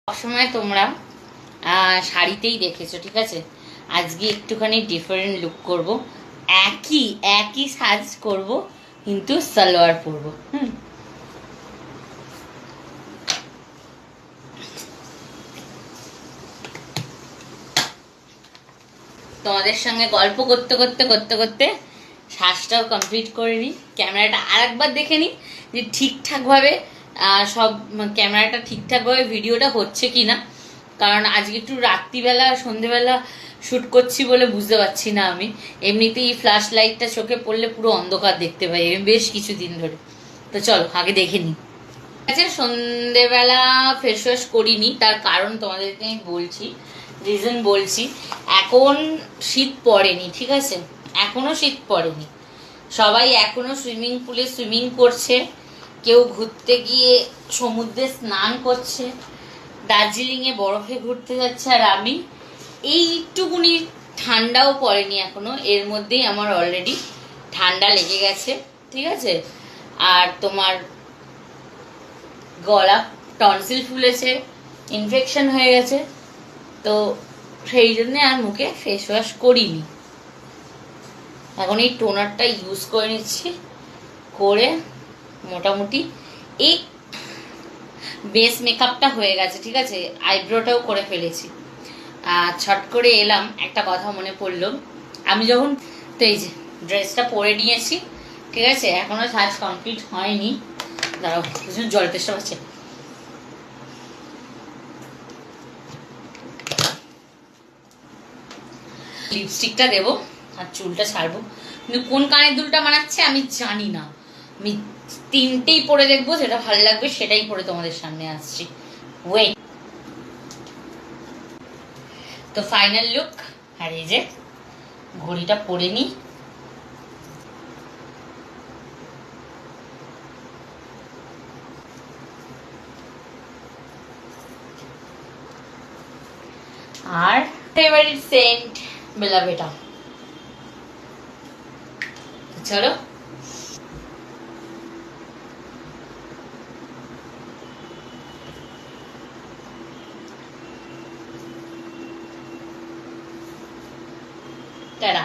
সবসময় তোমরা শাড়িতেই দেখেছো, ঠিক আছে। আজকে একটুখানি ডিফারেন্ট লুক করব। একই একই সাজ করব, কিন্তু সালোয়ার পরবো। তোমাদের সঙ্গে গল্প করতে করতে করতে করতে সাজটাও কমপ্লিট করে নিই। ক্যামেরাটা আর একবার দেখে নিই যে ঠিকঠাকভাবে সব ক্যামেরাটা ঠিকঠাকভাবে ভিডিওটা হচ্ছে কি না। কারণ আজকে একটু রাত্রিবেলা সন্ধেবেলা শ্যুট করছি বলে বুঝতে পারছি না আমি। এমনিতেই ফ্ল্যাশ লাইটটা চোখে পড়লে পুরো অন্ধকার দেখতে পাই আমি বেশ কিছুদিন ধরে। তো চলো আগে দেখে নিই। আচ্ছা, সন্ধেবেলা ফেস ওয়াশ করিনি, তার কারণ তোমাদেরকে আমি বলছি, রিজন বলছি। এখন শীত পড়েনি, ঠিক আছে, এখনো শীত পড়েনি। সবাই এখনো সুইমিং পুলে সুইমিং করছে, কেউ ঘুরতে গিয়ে সমুদ্রে স্নান করছে, দার্জিলিংয়ে বরফে ঘুরতে যাচ্ছে, আর আমি এইটুকুনি ঠান্ডাও পড়েনি এখনো, এর মধ্যেই আমার অলরেডি ঠান্ডা লেগে গেছে, ঠিক আছে। আর তোমার গলা টনসিল ফুলেছে, ইনফেকশন হয়ে গেছে, তো সেই জন্যে আর মুখে ফেস ওয়াশ করিনি। এখন এই টোনারটা ইউজ করে নিচ্ছি, করে মোটামুটি এই বেস মেকআপটা হয়ে গেছে, ঠিক আছে। আইব্রোটাও করে ফেলেছি। ছট করে এলাম, একটা কথা মনে পড়লো। আমি যখন তো এই যে ড্রেসটা পরে নিয়েছি, ঠিক আছে, এখনো সাজ কমপ্লিট হয়নি। দাঁড়াও, জল তেষ্টা পাচ্ছে। লিপস্টিকটা দেবো আর চুলটা ছাড়বো, কিন্তু কোন কানের দুলটা মানাচ্ছে আমি জানি না। আমি তিনটেই পরে দেখবো, যেটা ভালো লাগবে সেটাই পরে তোমাদের সামনে আসছি। ওয়েট। তো ফাইনাল লুক, আর এই যে ঘড়িটা পরে নি। আর ফেভারিট সেন্ট বেলা বেটা। চলো টাটা।